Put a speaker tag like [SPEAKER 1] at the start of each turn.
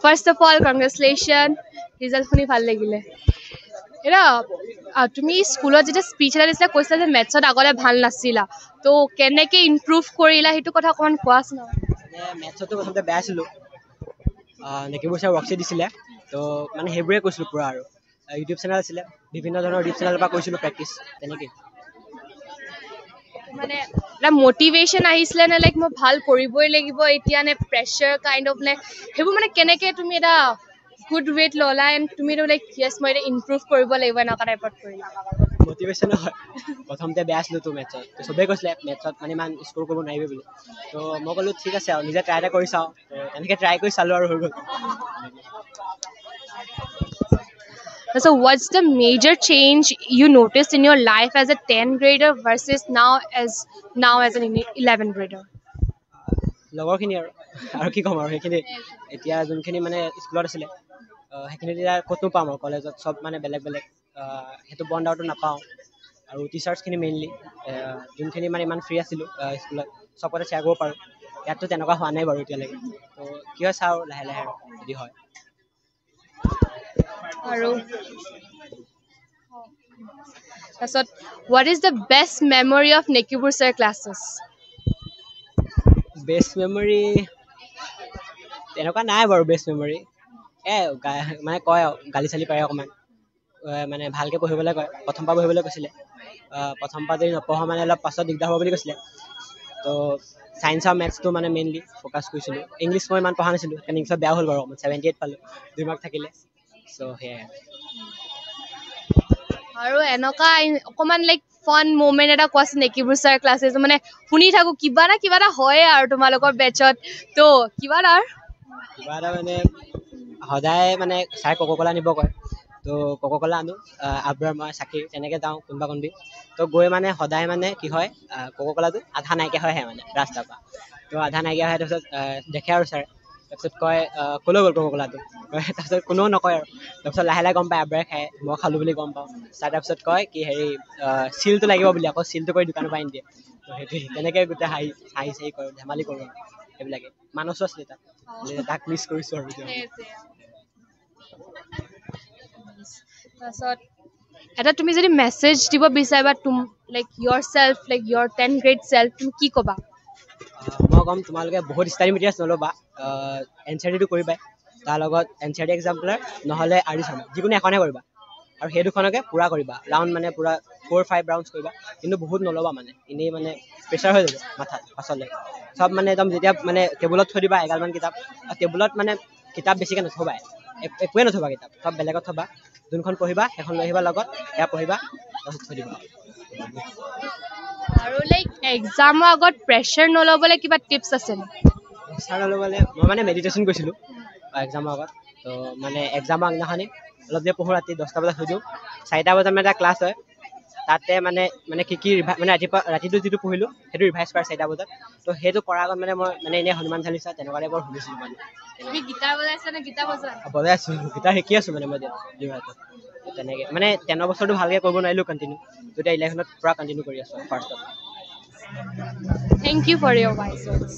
[SPEAKER 1] First of all congratulation, result শুনি ভাল লাগিলে। এতিয়া তুমি স্কুলত যেতিয়া স্পীচ এটা দিছিলা কৈছিলা যে মেথছত আগতে ভাল নাছিলা, ত' কেনেকে ইম্প্ৰুভ কৰিলা সেইটো কথা অকণমান কোৱাচোন।
[SPEAKER 2] মেথছতো প্ৰথমতে বেয়া আছিলোঁ, নেকিবোৰ ছাৰ ৱৰ্কশ্বীট দিছিলে, ত' মানে সেইবোৰে কৈছিলোঁ পূৰা আৰু ইউটিউব চেনেল আছিলে, বিভিন্ন ধৰণৰ ইউটিউব চেনেলৰ পৰা কৈছিলোঁ প্ৰেক্টিচ তেনেকেই।
[SPEAKER 1] মানে এটা মটিভেশ্যন আহিছিলে নে লাইক মই ভাল কৰিবই লাগিব এতিয়া, নে প্ৰেছাৰ কাইণ্ড অফ, নে সেইবোৰ মানে কেনেকে তুমি এটা গুড ৱেত ল'লা এণ্ড তুমিতো লাইক য়েছ মই এতিয়া ইম্প্ৰুভ কৰিব লাগিব এনেকুৱা টাইপত কৰিলা?
[SPEAKER 2] মটিভেশ্যনো হয়, প্ৰথমতে বেয়া আছিলোঁতো মেথছত, ত' চবেই কৈছিলে মেথছত মানে ইমান স্ক'ৰ কৰিব নোৱাৰিবি বুলি, ত' মই ক'লোঁ ঠিক আছে আৰু নিজে ট্ৰাই এটা কৰি চাওঁ, ত' তেনেকৈ ট্ৰাই কৰি চালোঁ আৰু হৈ গ'ল।
[SPEAKER 1] So what's the major change you noticed in your life as a 10th grader versus now as an 11th grader?
[SPEAKER 2] লগৰখিনি আৰু কি ক'ম আৰু সেইখিনি, এতিয়া যোনখিনি মানে স্কুলত আছিলে সেইখিনি এতিয়া ক'তনো পাম আৰু কলেজত চব মানে বেলেগ বেলেগ, সেইটো বণ্ড আউটটো নাপাওঁ। আৰু টিচাৰ্ছখিনি মেইনলি যোনখিনি মানে ইমান ফ্ৰী আছিলোঁ স্কুলত চবতে শ্বেয়াৰ কৰিব পাৰোঁ, ইয়াততো তেনেকুৱা হোৱা নাই বাৰু এতিয়ালৈকে, ত' কি হয় চাওঁ লাহে লাহে আৰু যদি হয়।
[SPEAKER 1] আৰু তাৰপিছত what is the best memory of Nekibur sir classes?
[SPEAKER 2] Best memory তেনেকুৱা নাই বাৰু, বেষ্ট মেমৰি মানে কয় আৰু গালি চালি পাৰে অকণমান, মানে ভালকৈ পঢ়িবলৈ কয়, প্ৰথম পৰা পঢ়িবলৈ কৈছিলে, প্ৰথম পৰা যদি নপঢ়া মানে অলপ পাছত দিগদাৰ হ'ব বুলি কৈছিলে, ত' ছায়েন্স আৰু মেথছটো মানে মেইনলি ফ'কাছ কৰিছিলোঁ। ইংলিছ মই ইমান পঢ়া নাছিলোঁ, কাৰণ ইংলিছত বেয়া হ'ল বাৰু, অকণমান 78 পালোঁ, 2 মাৰ্ক থাকিলে, চ' সেয়াই।
[SPEAKER 1] আৰু এনেকুৱা অকণমান লাইক ফান মুমেণ্ট এটা কোৱাচোন নেকিবুৰ ছাৰ ক্লাছেছ, মানে শুনি থাকোঁ কিবা না কিবা এটা হয়ে আৰু তোমালোকৰ বেটছত, ত' কিবা এটা
[SPEAKER 2] মানে সদায় মানে ছাৰে ক'ক'কলা নিব কয়, ত' ক'ক'কলা আনো, আব্ৰাৰ মই চাকিৰ তেনেকৈ যাওঁ কোনোবা কোনবি, ত' গৈ মানে সদায় মানে কি হয় ক'ক'কলাটো আধা নাইকিয়া হৈ আহে মানে ৰাস্তাৰ পৰা, ত' আধা নাইকিয়া হয়, তাৰপিছত দেখে আৰু ছাৰে, তাৰপিছত কয় ক'লৈ গ'ল ক'ক'কলাটো, তাৰপিছত কোনেও নকয় আৰু, তাৰপিছত লাহে লাহে গম পায় আব্ৰাই খায়, মই খালোঁ বুলি গম পাওঁ, ছাৰে তাৰপিছত কয় কি হেৰি চিলটো লাগিব বুলি, আকৌ চিলটো কৰি দোকানৰ পৰা আনি দিয়ে, ত' সেইটোৱে তেনেকৈ গোটেই হাঁহি চাহি কৰোঁ, ধেমালি কৰোঁ আৰু সেইবিলাকে। মানসো আছিলে তাক মিছ কৰিছোঁ আৰু
[SPEAKER 1] তাৰপিছত এটা তুমি যদি মেছেজ দিব বিচাৰিবা লাইক ইয়ৰ চেল্ফ, লাইক ইয়ৰ 10th grade চেল্ফ, তুমি কি ক'বা?
[SPEAKER 2] মই ক'ম তোমালোকে বহুত ষ্টাডি মেটেৰিয়েলছ নল'বা, NCERT কৰিবা, তাৰ লগত NCERT এক্সাম্পলাৰ নহ'লে আৰিছামা, যিকোনো এখনে কৰিবা, আৰু সেই দুখনকে পূৰা কৰিবা, ৰাউণ্ড মানে পূৰা 4-5 ৰাউণ্ডছ কৰিবা, কিন্তু বহুত নল'বা মানে, এনেই মানে প্ৰেছাৰ হৈ যাব মাথাত পাছলৈ, চব মানে একদম যেতিয়া মানে টেবুলত থৈ দিবা এগালমান কিতাপ, আৰু টেবুলত মানে কিতাপ বেছিকৈ নথবাই, একোৱে নথবা কিতাপ, চব বেলেগত থবা, যোনখন পঢ়িবা সেইখন লৈ আহিবা লগত, সেয়া পঢ়িবা তাৰপিছত থৈ দিবা।
[SPEAKER 1] আৰু লাইক এক্সামৰ আগত প্ৰেছাৰ নল'বলৈ কিবা টিপছ আছে নেকি?
[SPEAKER 2] প্ৰেছাৰ নল'বলৈ মই মানে মেডিটেশ্যন কৰিছিলোঁ এক্সামৰ আগত, ত' মানে এক্সামৰ আগদিনাখনি অলপ দেৰি পঢ়োঁ, ৰাতি 10টা বজাত শুই দিওঁ, 4টা বজাত মানে এটা ক্লাছ হয়, তাতে মানে কি মানে ৰাতিটো যিটো পঢ়িলোঁ সেইটো ৰিভাইজ কৰা 4টা বজাত, ত' সেইটো কৰাৰ আগত মানে মই মানে এনেই হনুমান চালিচা তেনেকুৱা টাইপৰ শুনিছিলোঁ মানে।
[SPEAKER 1] তুমি গীটাৰ বজাইছা নে গীটাৰ বজোৱা?
[SPEAKER 2] বজাই আছোঁ, গীটাৰ শিকি আছোঁ মানে মই যোৰহাটত, তেনেকৈ মানে 10 বছৰটো ভালকৈ কৰিব নোৱাৰিলোঁ কণ্টিনিউ, তেতিয়া 11ত পূৰা কণ্টিনিউ কৰি আছোঁ ফাৰ্ষ্টত।
[SPEAKER 1] Thank you for your wise words.